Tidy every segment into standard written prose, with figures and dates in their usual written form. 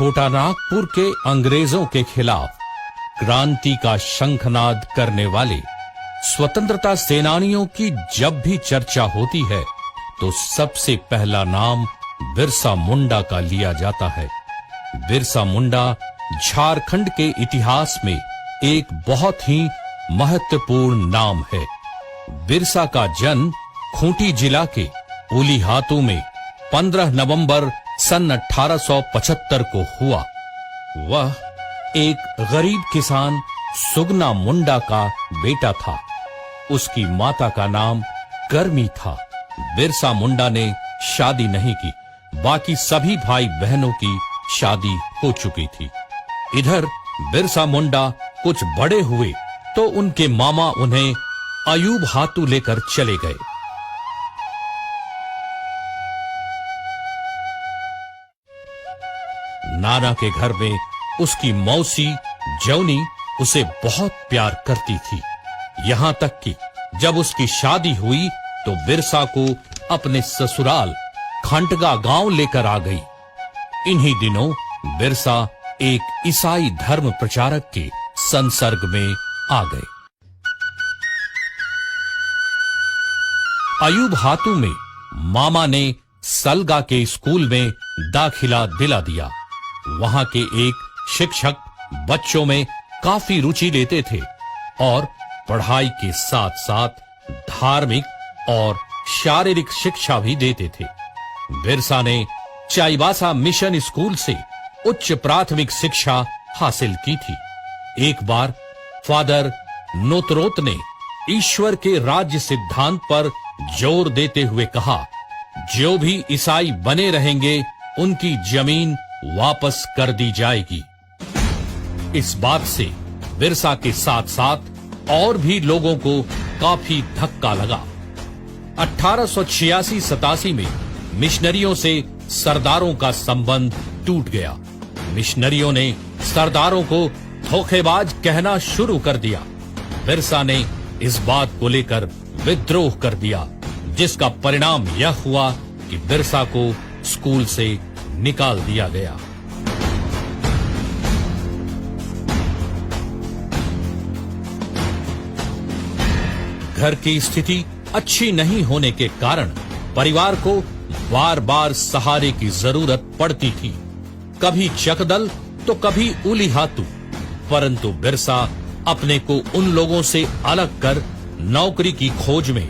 छोटा नागपुर के अंग्रेजों के खिलाफ क्रांति का शंखनाद करने वाले स्वतंत्रता सेनानियों की जब भी चर्चा होती है तो सबसे पहला नाम बिरसा मुंडा का लिया जाता है। बिरसा मुंडा झारखंड के इतिहास में एक बहुत ही महत्वपूर्ण नाम है। बिरसा का जन्म खूंटी जिला के उलीहातू में 15 नवंबर सन 1875 को हुआ। वह एक गरीब किसान सुगना मुंडा का बेटा था। उसकी माता का नाम करमी था। बिरसा मुंडा ने शादी नहीं की, बाकी सभी भाई बहनों की शादी हो चुकी थी। इधर बिरसा मुंडा कुछ बड़े हुए तो उनके मामा उन्हें अयूब हातू लेकर चले गए। नाना के घर में उसकी मौसी जौनी उसे बहुत प्यार करती थी। यहां तक कि जब उसकी शादी हुई तो बिरसा को अपने ससुराल खंटगा गांव लेकर आ गई। इन्हीं दिनों बिरसा एक ईसाई धर्म प्रचारक के संसर्ग में आ गए। अयूब हातू में मामा ने सलगा के स्कूल में दाखिला दिला दिया। वहां के एक शिक्षक बच्चों में काफी रुचि लेते थे और पढ़ाई के साथ साथ धार्मिक और शारीरिक शिक्षा भी देते थे। बिरसा ने चाईबासा मिशन स्कूल से उच्च प्राथमिक शिक्षा हासिल की थी। एक बार फादर नोतरोत ने ईश्वर के राज्य सिद्धांत पर जोर देते हुए कहा, जो भी ईसाई बने रहेंगे उनकी जमीन वापस कर दी जाएगी। इस बात से बिरसा के साथ साथ और भी लोगों को काफी धक्का लगा। 1886-87 में मिशनरियों से सरदारों का संबंध टूट गया। मिशनरियों ने सरदारों को धोखेबाज कहना शुरू कर दिया। बिरसा ने इस बात को लेकर विद्रोह कर दिया, जिसका परिणाम यह हुआ कि बिरसा को स्कूल से निकाल दिया गया। घर की स्थिति अच्छी नहीं होने के कारण परिवार को बार बार सहारे की जरूरत पड़ती थी। कभी चकदल तो कभी उलीहातू, परंतु बिरसा अपने को उन लोगों से अलग कर नौकरी की खोज में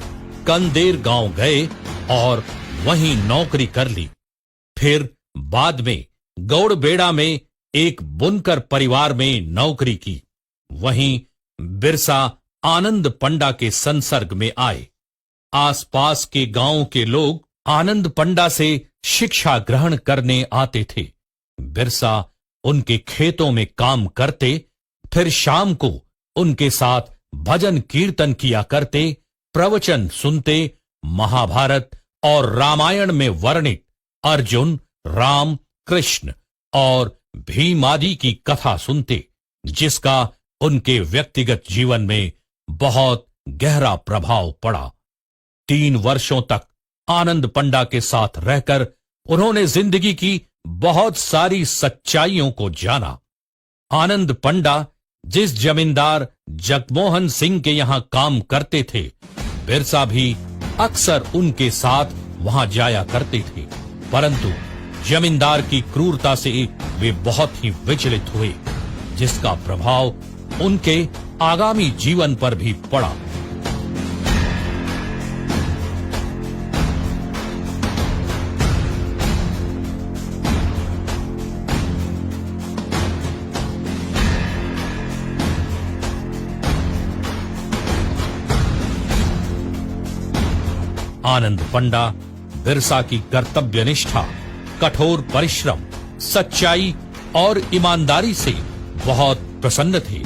कंदेर गांव गए और वहीं नौकरी कर ली। फिर बाद में गौड़बेड़ा में एक बुनकर परिवार में नौकरी की। वहीं बिरसा आनंद पंडा के संसर्ग में आए। आसपास के गांव के लोग आनंद पंडा से शिक्षा ग्रहण करने आते थे। बिरसा उनके खेतों में काम करते, फिर शाम को उनके साथ भजन कीर्तन किया करते, प्रवचन सुनते, महाभारत और रामायण में वर्णित अर्जुन, राम, कृष्ण और भीम आदि की कथा सुनते, जिसका उनके व्यक्तिगत जीवन में बहुत गहरा प्रभाव पड़ा। 3 वर्षों तक आनंद पंडा के साथ रहकर उन्होंने जिंदगी की बहुत सारी सच्चाइयों को जाना। आनंद पंडा जिस जमींदार जगमोहन सिंह के यहां काम करते थे, बिरसा भी अक्सर उनके साथ वहां जाया करते थे, परंतु जमींदार की क्रूरता से वे बहुत ही विचलित हुए, जिसका प्रभाव उनके आगामी जीवन पर भी पड़ा। आनंद पंडा बिरसा की कर्तव्य निष्ठा, कठोर परिश्रम, सच्चाई और ईमानदारी से बहुत प्रसन्न थे।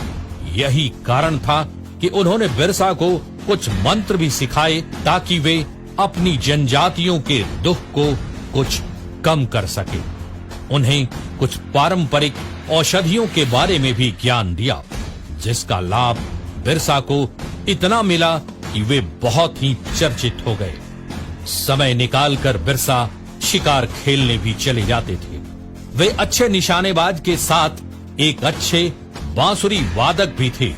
यही कारण था कि उन्होंने बिरसा को कुछ मंत्र भी सिखाए ताकि वे अपनी जनजातियों के दुख को कुछ कम कर सके। उन्हें कुछ पारंपरिक औषधियों के बारे में भी ज्ञान दिया, जिसका लाभ बिरसा को इतना मिला कि वे बहुत ही चर्चित हो गए। समय निकालकर बिरसा शिकार खेलने भी चले जाते थे। वे अच्छे निशानेबाज के साथ एक अच्छे बांसुरी वादक भी थे।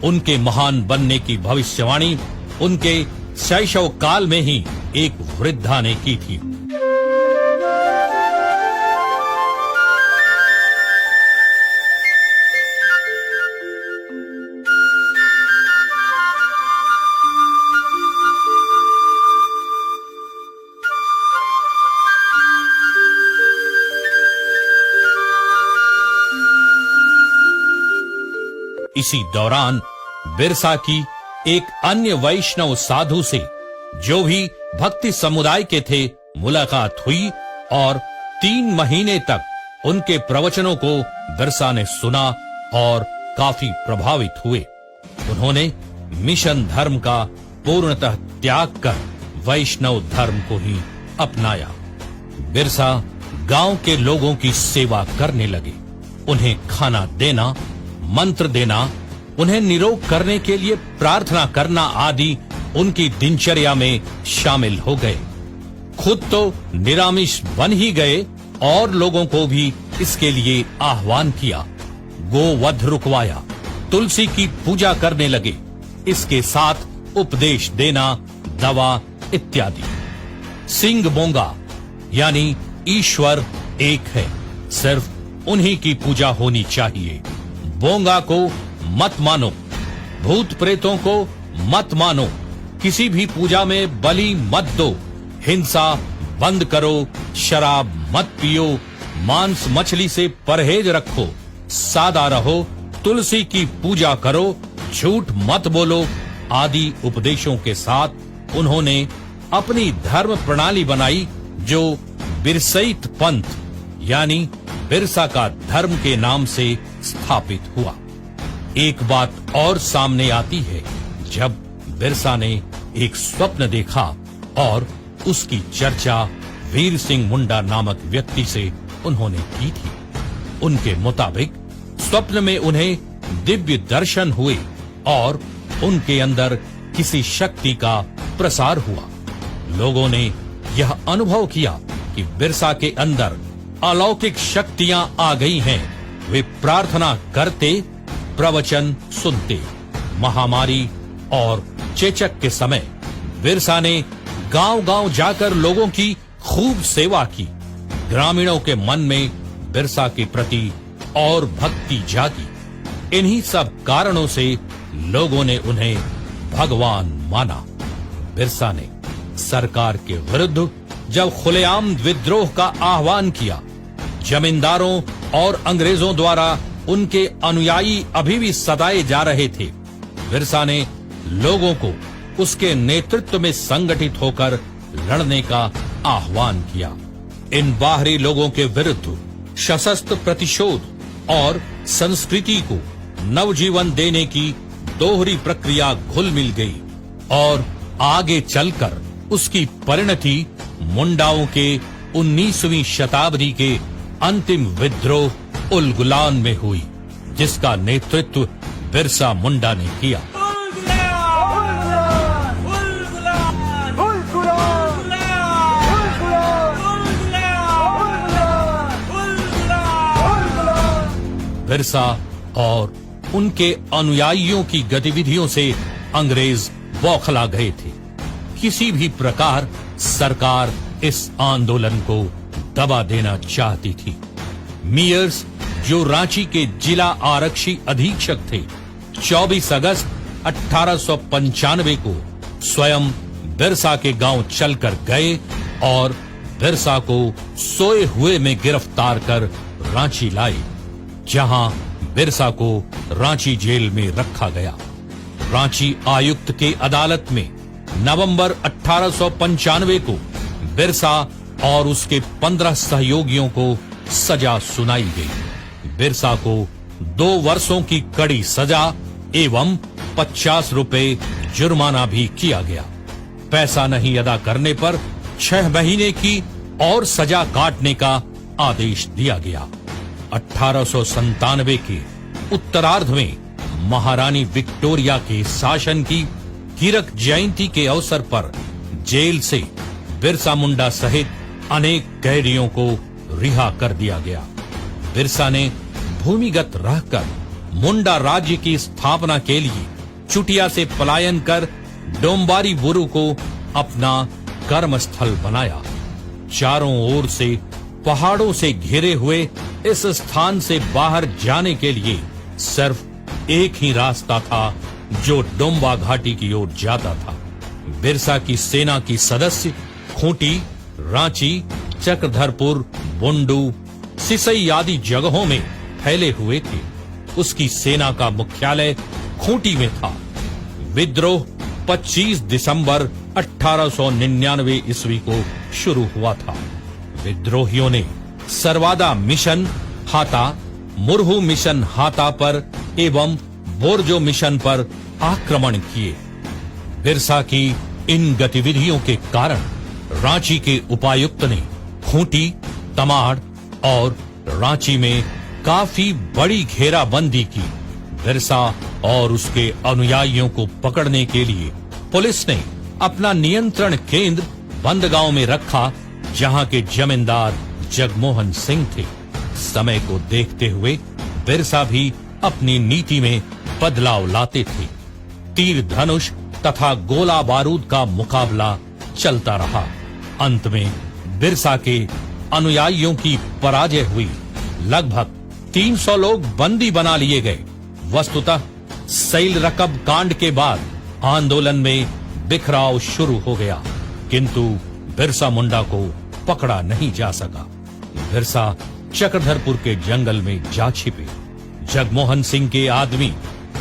उनके महान बनने की भविष्यवाणी उनके शैशव काल में ही एक वृद्धा ने की थी। इसी दौरान बिरसा की एक अन्य वैष्णव साधु से, जो भी भक्ति समुदाय के थे, मुलाकात हुई और 3 महीने तक उनके प्रवचनों को बिरसा ने सुना और काफी प्रभावित हुए। उन्होंने मिशन धर्म का पूर्णतः त्याग कर वैष्णव धर्म को ही अपनाया। बिरसा गांव के लोगों की सेवा करने लगे। उन्हें खाना देना, मंत्र देना, उन्हें निरोग करने के लिए प्रार्थना करना आदि उनकी दिनचर्या में शामिल हो गए। खुद तो निरामिष बन ही गए और लोगों को भी इसके लिए आह्वान किया। गोवध रुकवाया, तुलसी की पूजा करने लगे। इसके साथ उपदेश देना, दवा इत्यादि। सिंह बोंगा यानी ईश्वर एक है, सिर्फ उन्हीं की पूजा होनी चाहिए। बोंगा को मत मानो, भूत प्रेतों को मत मानो, किसी भी पूजा में बलि मत दो, हिंसा बंद करो, शराब मत पियो, मांस मछली से परहेज रखो, सादा रहो, तुलसी की पूजा करो, झूठ मत बोलो आदि उपदेशों के साथ उन्होंने अपनी धर्म प्रणाली बनाई, जो बिरसईत पंथ यानी बिरसा का धर्म के नाम से स्थापित हुआ। एक बात और सामने आती है, जब बिरसा ने एक स्वप्न देखा और उसकी चर्चा वीर सिंह मुंडा नामक व्यक्ति से उन्होंने की थी। उनके मुताबिक स्वप्न में उन्हें दिव्य दर्शन हुए और उनके अंदर किसी शक्ति का प्रसार हुआ। लोगों ने यह अनुभव किया कि बिरसा के अंदर अलौकिक शक्तियां आ गई हैं। वे प्रार्थना करते, प्रवचन सुनते। महामारी और चेचक के समय बिरसा ने गांव-गांव जाकर लोगों की खूब सेवा की। ग्रामीणों के मन में बिरसा के प्रति और भक्ति जागी। इन्हीं सब कारणों से लोगों ने उन्हें भगवान माना। बिरसा ने सरकार के विरुद्ध जब खुलेआम विद्रोह का आह्वान किया, जमींदारों और अंग्रेजों द्वारा उनके अनुयायी अभी भी सताए जा रहे थे। बिरसा ने लोगों को उसके नेतृत्व में संगठित होकर लड़ने का आह्वान किया। इन बाहरी लोगों के विरुद्ध सशस्त्र प्रतिशोध और संस्कृति को नवजीवन देने की दोहरी प्रक्रिया घुल मिल गई और आगे चलकर उसकी परिणति मुंडाओं के 19वीं शताब्दी के अंतिम विद्रोह उलगुलान में हुई, जिसका नेतृत्व बिरसा मुंडा ने किया। बिरसा और उनके अनुयायियों की गतिविधियों से अंग्रेज बौखला गए थे। किसी भी प्रकार सरकार इस आंदोलन को दबा देना चाहती थी। मियर्स, जो रांची के जिला आरक्षी अधीक्षक थे, 24 अगस्त 1895 को स्वयं बिरसा के गांव चलकर गए और बिरसा को सोए हुए में गिरफ्तार कर रांची लाए, जहां बिरसा को रांची जेल में रखा गया। रांची आयुक्त के अदालत में नवंबर 1895 को बिरसा और उसके 15 सहयोगियों को सजा सुनाई गई। बिरसा को 2 वर्षों की कड़ी सजा एवं 50 रुपए जुर्माना भी किया गया। पैसा नहीं अदा करने पर 6 महीने की और सजा काटने का आदेश दिया गया। 1897 के उत्तरार्ध में महारानी विक्टोरिया के शासन की हीरक जयंती के अवसर पर जेल से बिरसा मुंडा सहित अनेक कैदियों को रिहा कर दिया गया। बिरसा ने भूमिगत रहकर मुंडा राज्य की स्थापना के लिए चुटिया से पलायन कर डोंबारी बुरु को अपना कर्मस्थल बनाया। चारों ओर से पहाड़ों से घिरे हुए इस स्थान से बाहर जाने के लिए सिर्फ एक ही रास्ता था जो डोंबा घाटी की ओर जाता था। बिरसा की सेना की सदस्य खूंटी, रांची, चक्रधरपुर, बुंडू, सिसई आदि जगहों में फैले हुए थे। उसकी सेना का मुख्यालय खूंटी में था। विद्रोह 25 दिसंबर 1899 ईस्वी को शुरू हुआ था। विद्रोहियों ने सरवादा मिशन हाता, मुरहू मिशन हाता पर एवं बोरजो मिशन पर आक्रमण किए। बिरसा की इन गतिविधियों के कारण रांची के उपायुक्त ने खूंटी, तमाड़ और रांची में काफी बड़ी घेराबंदी की। बिरसा और उसके अनुयायियों को पकड़ने के लिए पुलिस ने अपना नियंत्रण केंद्र बंदगांव में रखा, जहां के जमींदार जगमोहन सिंह थे। समय को देखते हुए बिरसा भी अपनी नीति में बदलाव लाते थे। तीर धनुष तथा गोला बारूद का मुकाबला चलता रहा। अंत में बिरसा के अनुयायियों की पराजय हुई। लगभग 300 लोग बंदी बना लिए गए। वस्तुतः सैल रकब कांड के बाद आंदोलन में बिखराव शुरू हो गया, किंतु बिरसा मुंडा को पकड़ा नहीं जा सका। बिरसा चक्रधरपुर के जंगल में जा छिपे। जगमोहन सिंह के आदमी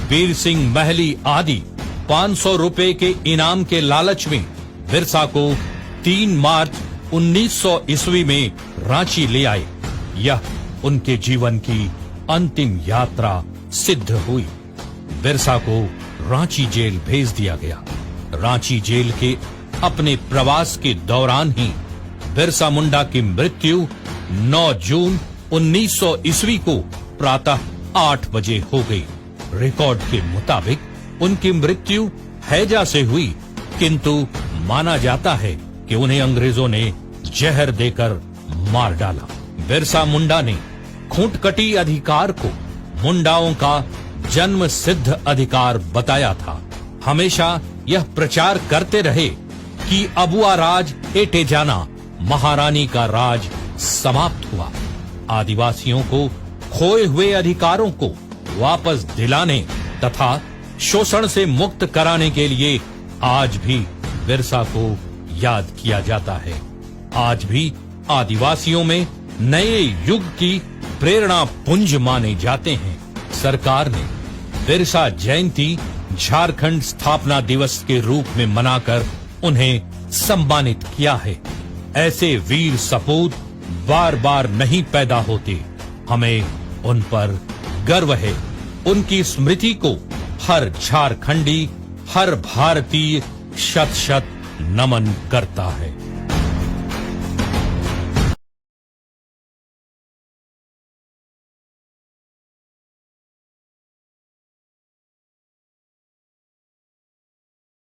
वीर सिंह महली आदि 500 रुपए के इनाम के लालच में बिरसा को 3 मार्च 1900 ईस्वी में रांची ले आए। यह उनके जीवन की अंतिम यात्रा सिद्ध हुई। बिरसा को रांची जेल भेज दिया गया। रांची जेल के अपने प्रवास के दौरान ही बिरसा मुंडा की मृत्यु 9 जून 1900 ईस्वी को प्रातः 8 बजे हो गई। रिकॉर्ड के मुताबिक उनकी मृत्यु हैजा से हुई, किंतु माना जाता है कि उन्हें अंग्रेजों ने जहर देकर मार डाला। बिरसा मुंडा ने खूंटकटी अधिकार को मुंडाओं का जन्म सिद्ध अधिकार बताया था। हमेशा यह प्रचार करते रहे कि अबुआ राज एटे जाना, महारानी का राज समाप्त हुआ। आदिवासियों को खोए हुए अधिकारों को वापस दिलाने तथा शोषण से मुक्त कराने के लिए आज भी बिरसा को याद किया जाता है। आज भी आदिवासियों में नए युग की प्रेरणा पुंज माने जाते हैं। सरकार ने बिरसा जयंती झारखंड स्थापना दिवस के रूप में मनाकर उन्हें सम्मानित किया है। ऐसे वीर सपूत बार बार नहीं पैदा होते। हमें उन पर गर्व है। उनकी स्मृति को हर झारखंडी, हर भारतीय शत शत नमन करता है।